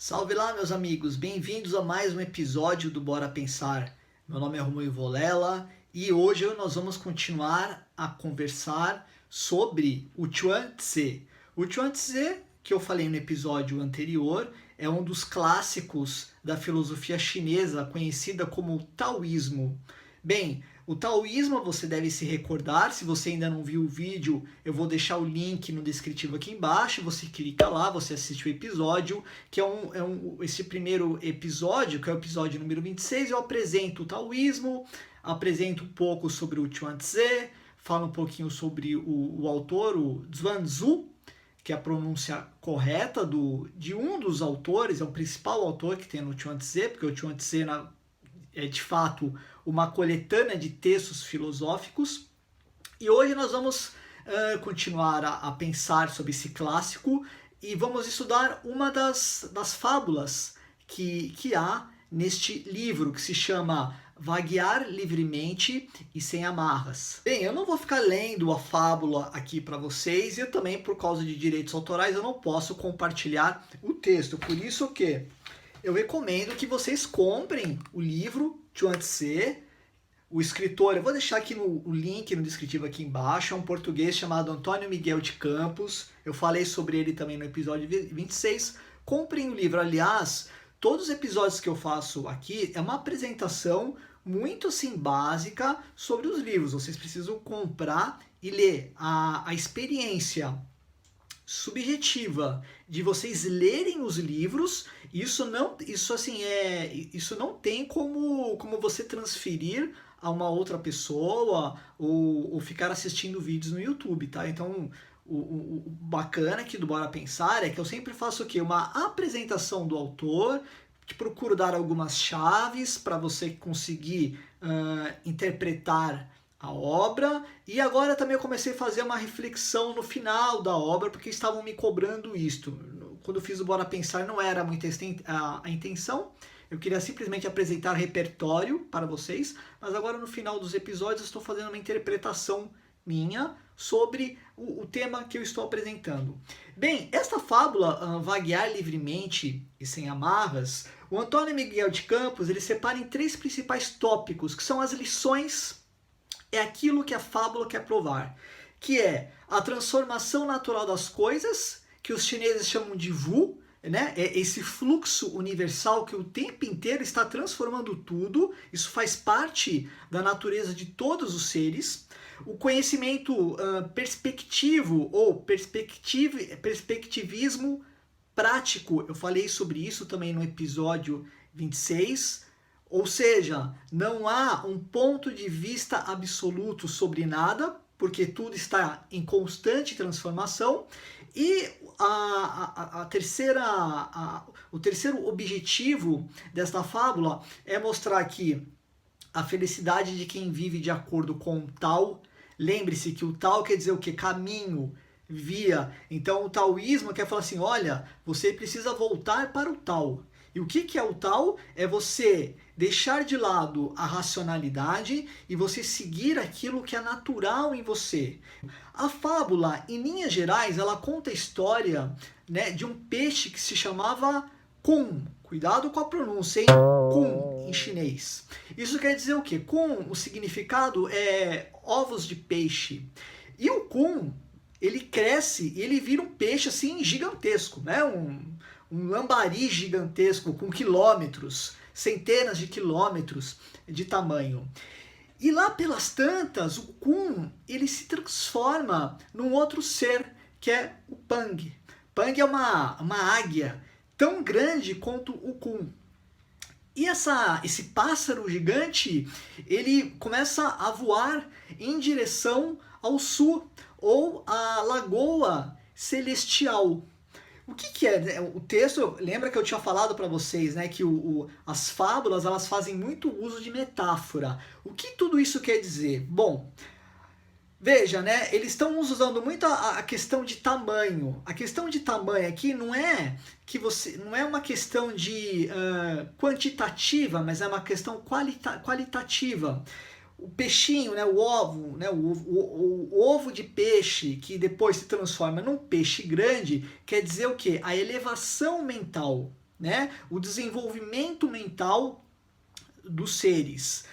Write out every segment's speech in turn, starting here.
Salve lá, meus amigos! Bem-vindos a mais um episódio do Bora Pensar. Meu nome é Romulo Volela e hoje nós vamos continuar a conversar sobre o Chuang Tze. O Chuang Tze, que eu falei no episódio anterior, é um dos clássicos da filosofia chinesa conhecida como taoísmo. Bem, o taoísmo você deve se recordar, se você ainda não viu o vídeo, eu vou deixar o link no descritivo aqui embaixo, você clica lá, você assiste o episódio, que esse primeiro episódio, que é o episódio número 26, eu apresento o taoísmo, apresento um pouco sobre o Chuang Tze, falo um pouquinho sobre o autor, o Zhuangzi, que é a pronúncia correta de um dos autores, é o principal autor que tem no Chuang Tze, porque o Chuang Tze é de fato uma coletânea de textos filosóficos. E hoje nós vamos continuar a pensar sobre esse clássico e vamos estudar uma das fábulas que há neste livro, que se chama Vaguear Livremente e Sem Amarras. Bem, eu não vou ficar lendo a fábula aqui para vocês, e eu também, por causa de direitos autorais, eu não posso compartilhar o texto. Por isso que eu recomendo que vocês comprem o livro Chuang Tze. O escritor, eu vou deixar aqui o link no descritivo aqui embaixo, é um português chamado Antônio Miguel de Campos. Eu falei sobre ele também no episódio 26. Comprem o livro. Aliás, todos os episódios que eu faço aqui é uma apresentação muito assim básica sobre os livros. Vocês precisam comprar e ler. A experiência subjetiva de vocês lerem os livros, isso não tem como você transferir a uma outra pessoa ou ficar assistindo vídeos no YouTube, tá? Então, o bacana aqui do Bora Pensar é que eu sempre faço o quê? Uma apresentação do autor, que procuro dar algumas chaves para você conseguir interpretar a obra, e agora também eu comecei a fazer uma reflexão no final da obra, porque estavam me cobrando isto. Quando eu fiz o Bora Pensar não era muito a intenção, eu queria simplesmente apresentar repertório para vocês, mas agora no final dos episódios eu estou fazendo uma interpretação minha sobre o tema que eu estou apresentando. Bem, esta fábula, Vaguear Livremente e Sem Amarras, o Antônio Miguel de Campos, ele separa em 3 principais tópicos, que são as lições. É aquilo que a fábula quer provar, que é a transformação natural das coisas, que os chineses chamam de Wu, né? É esse fluxo universal que o tempo inteiro está transformando tudo, isso faz parte da natureza de todos os seres. O conhecimento perspectivo ou perspectivismo prático, eu falei sobre isso também no episódio 26. Ou seja, não há um ponto de vista absoluto sobre nada, porque tudo está em constante transformação. E o terceiro objetivo desta fábula é mostrar que a felicidade de quem vive de acordo com o Tao. Lembre-se que o Tao quer dizer o quê? Caminho, via. Então o taoísmo quer falar assim, olha, você precisa voltar para o Tao. E o que é o Tao? É você deixar de lado a racionalidade e você seguir aquilo que é natural em você. A fábula, em linhas gerais, ela conta a história, né, de um peixe que se chamava Kun. Cuidado com a pronúncia, hein? Kun, em chinês. Isso quer dizer o quê? Kun, o significado é ovos de peixe. E o Kun, ele cresce e ele vira um peixe assim gigantesco, né? Um lambari gigantesco com quilômetros, centenas de quilômetros de tamanho. E lá pelas tantas, o Kun, ele se transforma num outro ser, que é o Pang. Pang é uma águia tão grande quanto o Kun. E esse pássaro gigante, ele começa a voar em direção ao sul, ou à Lagoa Celestial. O que é o texto? Lembra que eu tinha falado para vocês, né, que as fábulas elas fazem muito uso de metáfora. O que tudo isso quer dizer? Bom, veja, né, eles estão usando muito a questão de tamanho. A questão de tamanho aqui não é uma questão de quantitativa, mas é uma questão qualitativa. O peixinho, né, o ovo, né, o ovo de peixe que depois se transforma num peixe grande, quer dizer o quê? A elevação mental. né? O desenvolvimento mental dos seres.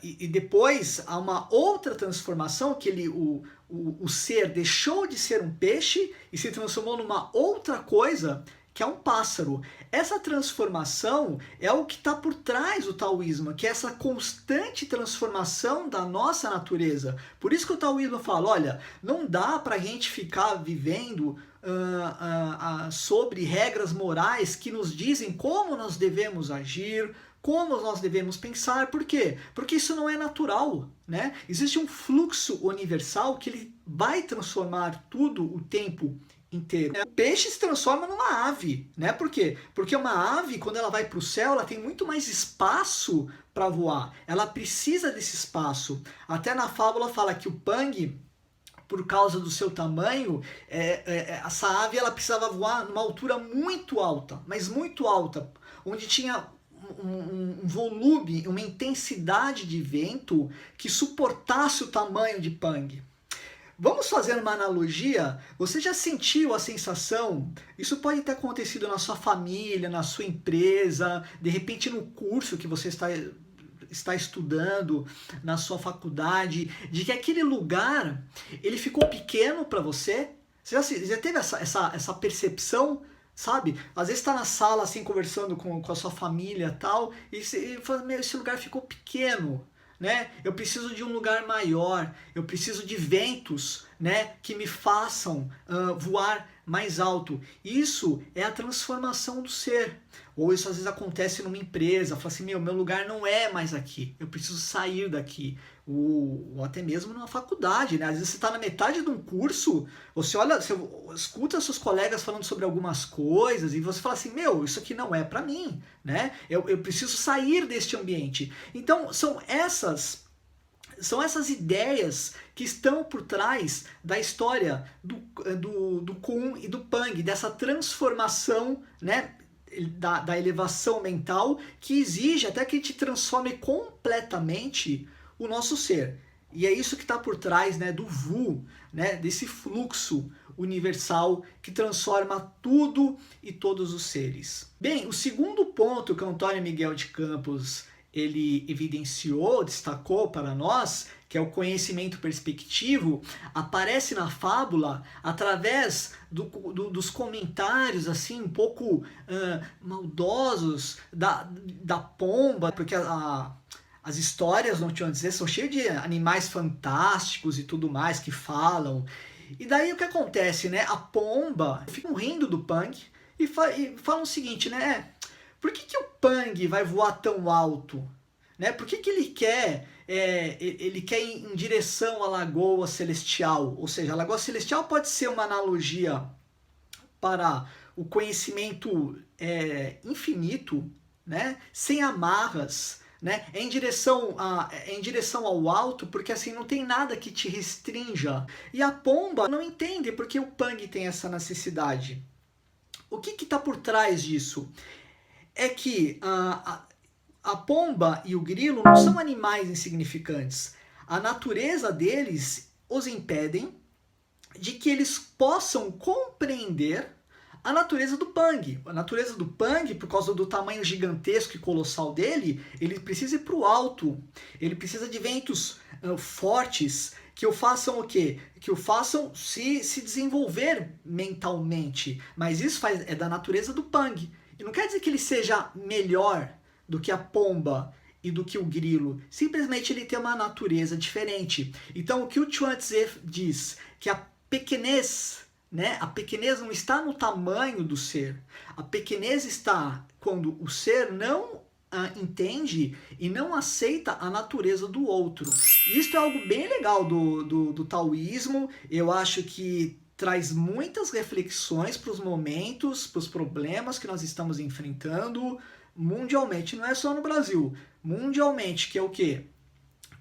E depois há uma outra transformação, que o ser deixou de ser um peixe e se transformou numa outra coisa, que é um pássaro. Essa transformação é o que está por trás do taoísmo, que é essa constante transformação da nossa natureza. Por isso que o taoísmo fala, olha, não dá para a gente ficar vivendo sobre regras morais que nos dizem como nós devemos agir, como nós devemos pensar. Por quê? Porque isso não é natural, né? Existe um fluxo universal que ele vai transformar tudo o tempo inteiro. O peixe se transforma numa ave, né? Por quê? Porque uma ave, quando ela vai para o céu, ela tem muito mais espaço para voar. Ela precisa desse espaço. Até na fábula fala que o Pang, por causa do seu tamanho, essa ave ela precisava voar numa altura muito alta, mas muito alta, onde tinha um volume, uma intensidade de vento que suportasse o tamanho de Pang. Vamos fazer uma analogia? Você já sentiu a sensação? Isso pode ter acontecido na sua família, na sua empresa, de repente no curso que você está estudando, na sua faculdade, de que aquele lugar ele ficou pequeno para você? Você já teve essa percepção? Sabe? Às vezes está na sala assim conversando com a sua família tal, e você fala, meu, esse lugar ficou pequeno, né? Eu preciso de um lugar maior, eu preciso de ventos, né, que me façam voar mais alto. Isso é a transformação do ser. Ou isso às vezes acontece numa empresa, fala assim, meu lugar não é mais aqui, eu preciso sair daqui. Ou até mesmo numa faculdade, né? Às vezes você está na metade de um curso, você olha, você escuta seus colegas falando sobre algumas coisas e você fala assim, meu, isso aqui não é para mim, né? Eu preciso sair deste ambiente. Então, são essas ideias que estão por trás da história do Kun e do Pang, dessa transformação, né, da elevação mental, que exige até que a gente transforme completamente o nosso ser. E é isso que está por trás, né, do Wu, né, desse fluxo universal que transforma tudo e todos os seres. Bem, o segundo ponto que o Antônio Miguel de Campos ele evidenciou, destacou para nós, que é o conhecimento perspectivo, aparece na fábula através dos comentários assim um pouco maldosos da pomba, porque as histórias, não tinham a dizer, são cheias de animais fantásticos e tudo mais que falam. E daí o que acontece, né? A pomba fica rindo do Pang e falam o seguinte, né? Por que o Pang vai voar tão alto? Né? Por que ele quer ir em direção à Lagoa Celestial? Ou seja, a Lagoa Celestial pode ser uma analogia para o conhecimento infinito, né? Sem amarras, né? É em direção ao alto, porque assim não tem nada que te restrinja. E a pomba não entende porque o Pang tem essa necessidade. O que está por trás disso? É que a pomba e o grilo não são animais insignificantes. A natureza deles os impedem de que eles possam compreender a natureza do Pang. A natureza do Pang, por causa do tamanho gigantesco e colossal dele, ele precisa ir para o alto. Ele precisa de ventos fortes que o façam o quê? Que o façam se desenvolver mentalmente. Mas isso é da natureza do Pang. E não quer dizer que ele seja melhor do que a pomba e do que o grilo. Simplesmente ele tem uma natureza diferente. Então o que o Chuang Tzu diz? Que a pequenez, né? A pequenez não está no tamanho do ser. A pequenez está quando o ser não entende e não aceita a natureza do outro. Isso é algo bem legal do taoísmo. Eu acho que traz muitas reflexões para os momentos, para os problemas que nós estamos enfrentando mundialmente, não é só no Brasil, mundialmente, que é o quê?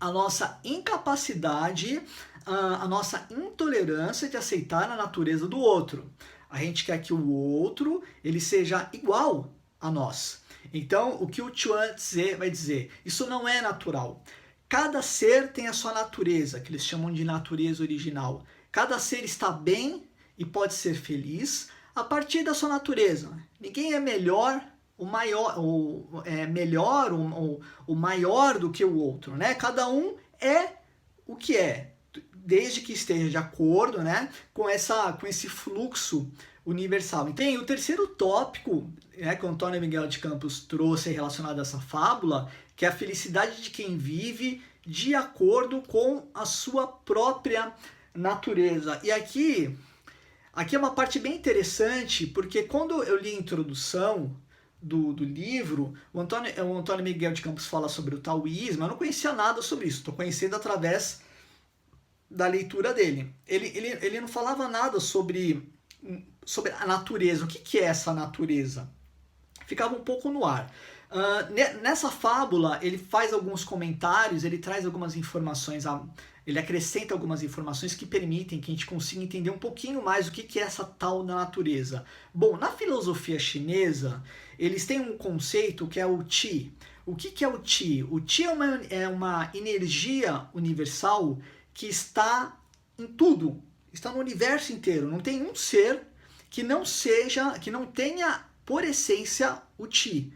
A nossa incapacidade, a nossa intolerância de aceitar a natureza do outro. A gente quer que o outro ele seja igual a nós. Então, o que o Chuang Tzu vai dizer? Isso não é natural. Cada ser tem a sua natureza, que eles chamam de natureza original. Cada ser está bem e pode ser feliz a partir da sua natureza. Ninguém é melhor, o maior, o maior do que o outro, né? Cada um é o que é, desde que esteja de acordo, né, com esse fluxo universal. Então, o terceiro tópico, né, que o Antônio Miguel de Campos trouxe relacionado a essa fábula, que é a felicidade de quem vive de acordo com a sua própria natureza. E aqui é uma parte bem interessante, porque quando eu li a introdução do livro, o Antônio Miguel de Campos fala sobre o taoísmo. Eu não conhecia nada sobre isso, estou conhecendo através da leitura dele. Ele não falava nada sobre a natureza. O que é essa natureza? Ficava um pouco no ar. Nessa fábula, ele faz alguns comentários, ele traz algumas informações, ele acrescenta algumas informações que permitem que a gente consiga entender um pouquinho mais o que é essa tal da natureza. Bom, na filosofia chinesa, eles têm um conceito que é o Qi. O que é o Qi? O Qi é uma energia universal que está em tudo, está no universo inteiro. Não tem um ser que não tenha por essência o Qi.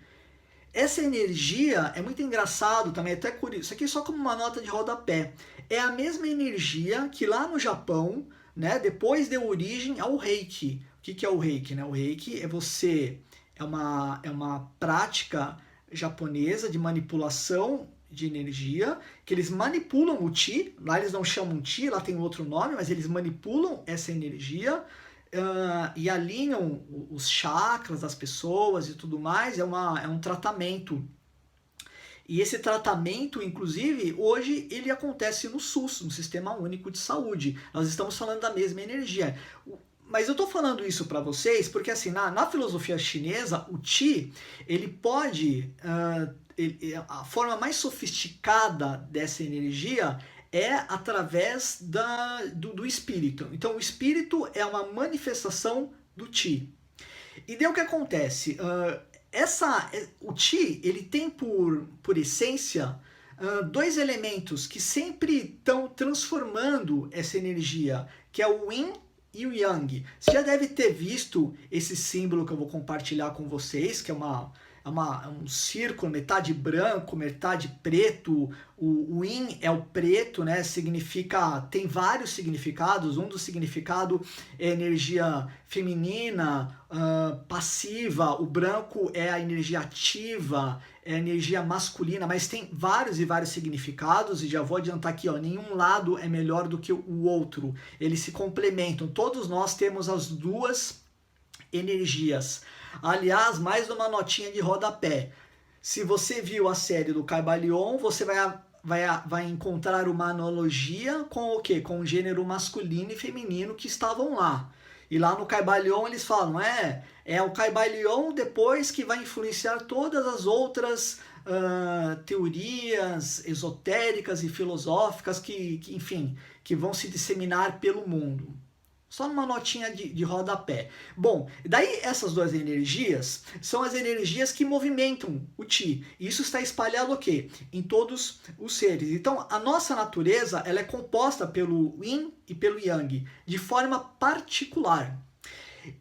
Essa energia é muito engraçado também, até curioso. Isso aqui é só como uma nota de rodapé. É a mesma energia que lá no Japão, né, depois deu origem ao Reiki. O que é o Reiki? Né? O Reiki é uma prática japonesa de manipulação de energia, que eles manipulam o Qi. Lá eles não chamam Qi, lá tem outro nome, mas eles manipulam essa energia. E alinham os chakras das pessoas e tudo mais. É um tratamento. E esse tratamento, inclusive, hoje ele acontece no SUS, no Sistema Único de Saúde. Nós estamos falando da mesma energia. Mas eu estou falando isso para vocês porque, assim, na filosofia chinesa, o Qi, ele pode... a forma mais sofisticada dessa energia é através do espírito. Então, o espírito é uma manifestação do Qi. E daí o que acontece? O Qi, ele tem por essência dois elementos que sempre estão transformando essa energia, que é o Yin e o Yang. Você já deve ter visto esse símbolo que eu vou compartilhar com vocês, que é um círculo, metade branco, metade preto. O Yin é o preto, né? Tem vários significados. Um dos significados é energia feminina, passiva. O branco é a energia ativa, é a energia masculina, mas tem vários e vários significados. E já vou adiantar aqui, nenhum lado é melhor do que o outro. Eles se complementam. Todos nós temos as duas energias. Aliás, mais uma notinha de rodapé. Se você viu a série do Caibalion, você vai encontrar uma analogia com o quê? Com o gênero masculino e feminino que estavam lá. E lá no Caibalion eles falam, é o Caibalion depois que vai influenciar todas as outras teorias esotéricas e filosóficas que vão se disseminar pelo mundo. Só numa notinha de rodapé. Bom, daí essas duas energias são as energias que movimentam o Qi. E isso está espalhado o quê? Em todos os seres. Então, a nossa natureza ela é composta pelo Yin e pelo Yang, de forma particular.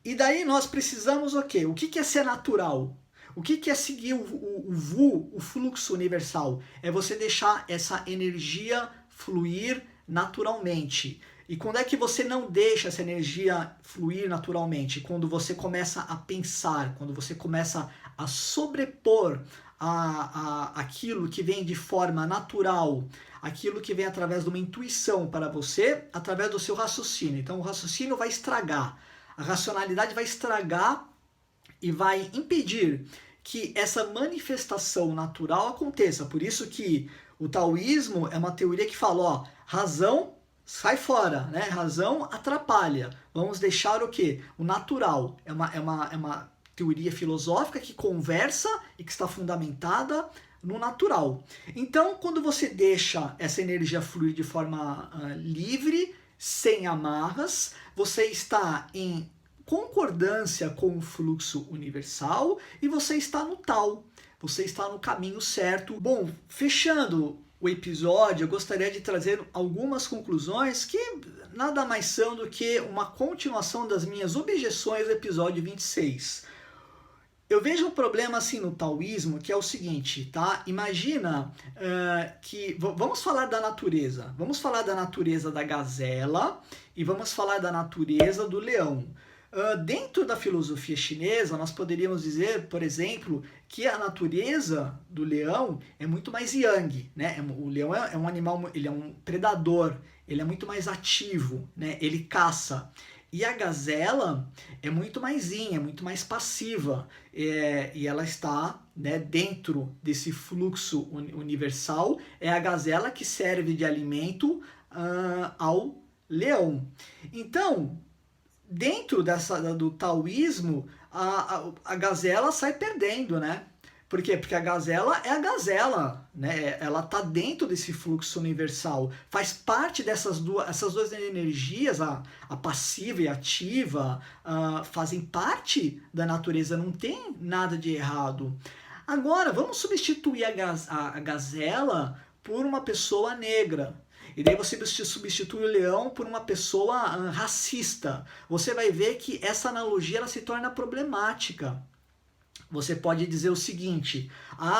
E daí nós precisamos o quê? O que é ser natural? O que é seguir o fluxo universal? É você deixar essa energia fluir naturalmente. E quando é que você não deixa essa energia fluir naturalmente? Quando você começa a pensar, quando você começa a sobrepor aquilo que vem de forma natural, aquilo que vem através de uma intuição para você, através do seu raciocínio. Então o raciocínio vai estragar, a racionalidade vai estragar e vai impedir que essa manifestação natural aconteça. Por isso que o taoísmo é uma teoria que fala, razão sai fora, né? Razão atrapalha. Vamos deixar o quê? O natural. É uma teoria filosófica que conversa e que está fundamentada no natural. Então, quando você deixa essa energia fluir de forma livre, sem amarras, você está em concordância com o fluxo universal e você está no tal. Você está no caminho certo. Bom, fechando o episódio, eu gostaria de trazer algumas conclusões que nada mais são do que uma continuação das minhas objeções do episódio 26. Eu vejo um problema assim no taoísmo, que é o seguinte, tá? Imagina vamos falar da natureza. Vamos falar da natureza da gazela e vamos falar da natureza do leão. Dentro da filosofia chinesa, nós poderíamos dizer, por exemplo, que a natureza do leão é muito mais yang, né? O leão é um animal, ele é um predador, ele é muito mais ativo, né? Ele caça. E a gazela é muito mais yin, é muito mais passiva, e ela está, né, dentro desse fluxo universal. É a gazela que serve de alimento ao leão. Então, dentro do taoísmo, a gazela sai perdendo, né? Por quê? Porque a gazela é a gazela, né? Ela está dentro desse fluxo universal, faz parte essas duas energias, a passiva e a ativa, fazem parte da natureza, não tem nada de errado. Agora, vamos substituir a gazela por uma pessoa negra. E daí você substitui o leão por uma pessoa racista. Você vai ver que essa analogia ela se torna problemática. Você pode dizer o seguinte: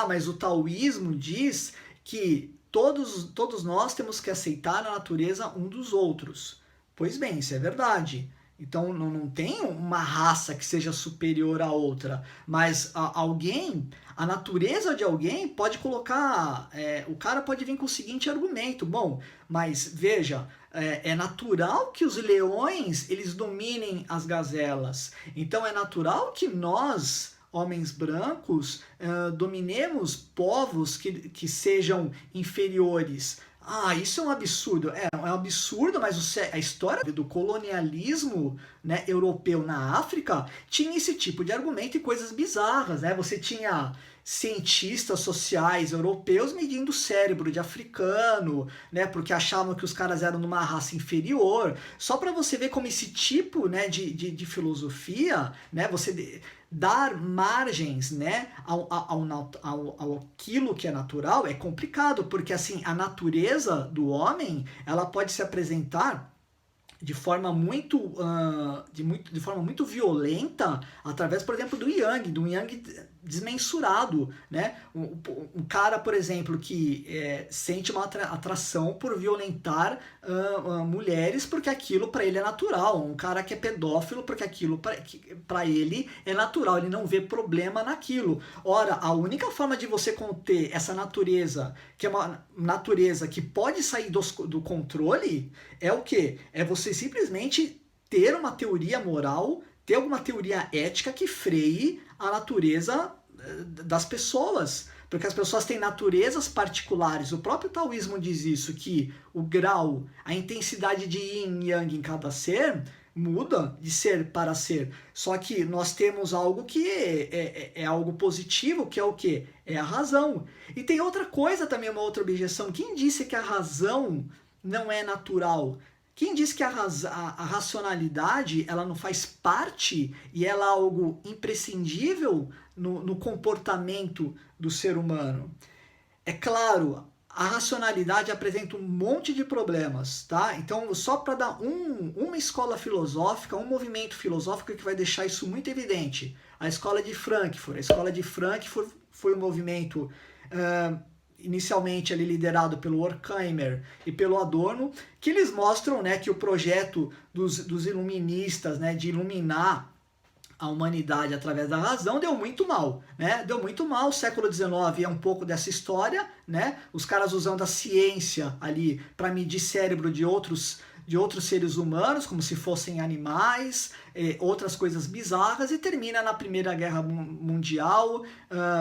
mas o taoísmo diz que todos nós temos que aceitar a natureza um dos outros. Pois bem, isso é verdade. Então não tem uma raça que seja superior à outra, mas a natureza de alguém pode colocar, o cara pode vir com o seguinte argumento: bom, mas veja, é natural que os leões eles dominem as gazelas, então é natural que nós, homens brancos, dominemos povos que sejam inferiores. Isso é um absurdo. É um absurdo, mas a história do colonialismo, né, europeu na África tinha esse tipo de argumento e coisas bizarras, né? Você tinha cientistas sociais europeus medindo o cérebro de africano, né, porque achavam que os caras eram numa raça inferior. Só para você ver como esse tipo, né, de filosofia, né, você dar margens, né, ao aquilo que é natural é complicado, porque assim a natureza do homem ela pode se apresentar de forma muito violenta através, por exemplo, do yang desmensurado, né? Um cara, por exemplo, que sente uma atração por violentar mulheres porque aquilo para ele é natural. Um cara que é pedófilo porque aquilo para ele é natural. Ele não vê problema naquilo. Ora, a única forma de você conter essa natureza, que é uma natureza que pode sair do controle, é o quê? É você simplesmente ter uma teoria moral, ter alguma teoria ética que freie a natureza das pessoas, porque as pessoas têm naturezas particulares. O próprio taoísmo diz isso, que o grau, a intensidade de yin e yang em cada ser muda de ser para ser. Só que nós temos algo que é algo positivo, que é o quê? É a razão. E tem outra coisa também, uma outra objeção. Quem disse que a razão não é natural? Quem diz que a racionalidade ela não faz parte e ela é algo imprescindível no comportamento do ser humano? É claro, a racionalidade apresenta um monte de problemas, tá? Então, só para dar uma escola filosófica, um movimento filosófico que vai deixar isso muito evidente. A escola de Frankfurt. A escola de Frankfurt foi um movimento inicialmente ali liderado pelo Horkheimer e pelo Adorno, que eles mostram, né, que o projeto dos iluministas, né, de iluminar a humanidade através da razão deu muito mal, né? Deu muito mal. O século XIX é um pouco dessa história, né? Os caras usando a ciência ali para medir cérebro de outros seres humanos, como se fossem animais, outras coisas bizarras, e termina na Primeira Guerra Mundial,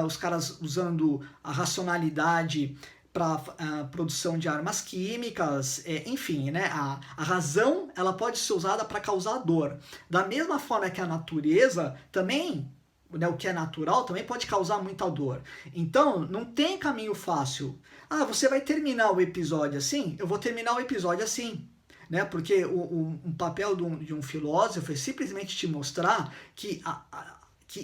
os caras usando a racionalidade para produção de armas químicas, enfim, né? A razão ela pode ser usada para causar dor. Da mesma forma que a natureza também, né, o que é natural também pode causar muita dor. Então, não tem caminho fácil. Você vai terminar o episódio assim? Eu vou terminar o episódio assim. Né? Porque um papel de um filósofo é simplesmente te mostrar que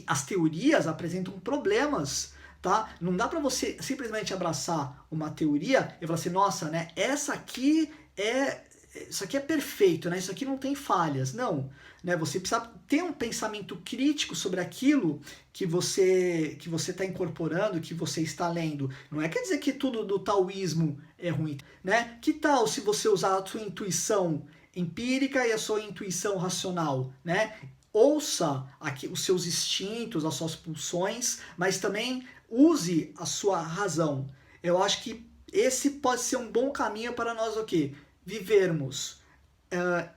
as teorias apresentam problemas tá? Não dá para você simplesmente abraçar uma teoria e falar assim, nossa, né, isso aqui é perfeito, né? Isso aqui não tem falhas. Não, né? Você precisa ter um pensamento crítico sobre aquilo que você está incorporando, que você está lendo. Não é quer dizer que tudo do taoísmo é ruim, né? Que tal se você usar a sua intuição empírica e a sua intuição racional, né? Ouça aqui os seus instintos, as suas pulsões, mas também use a sua razão. Eu acho que esse pode ser um bom caminho para nós o quê? Vivermos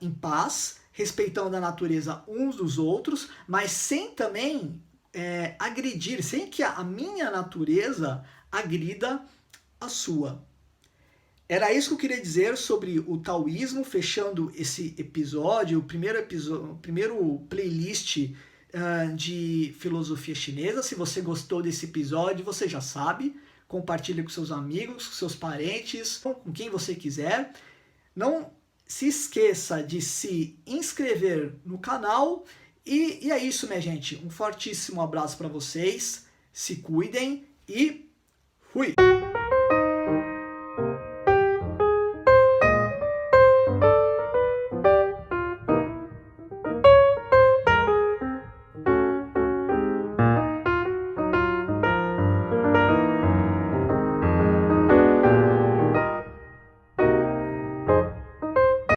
em paz, respeitando a natureza uns dos outros, mas sem também agredir, sem que a minha natureza agrida a sua. Era isso que eu queria dizer sobre o taoísmo, fechando esse episódio, o primeiro playlist de filosofia chinesa. Se você gostou desse episódio, você já sabe, compartilhe com seus amigos, com seus parentes, com quem você quiser. Não se esqueça de se inscrever no canal. E é isso, minha gente. Um fortíssimo abraço para vocês. Se cuidem e fui!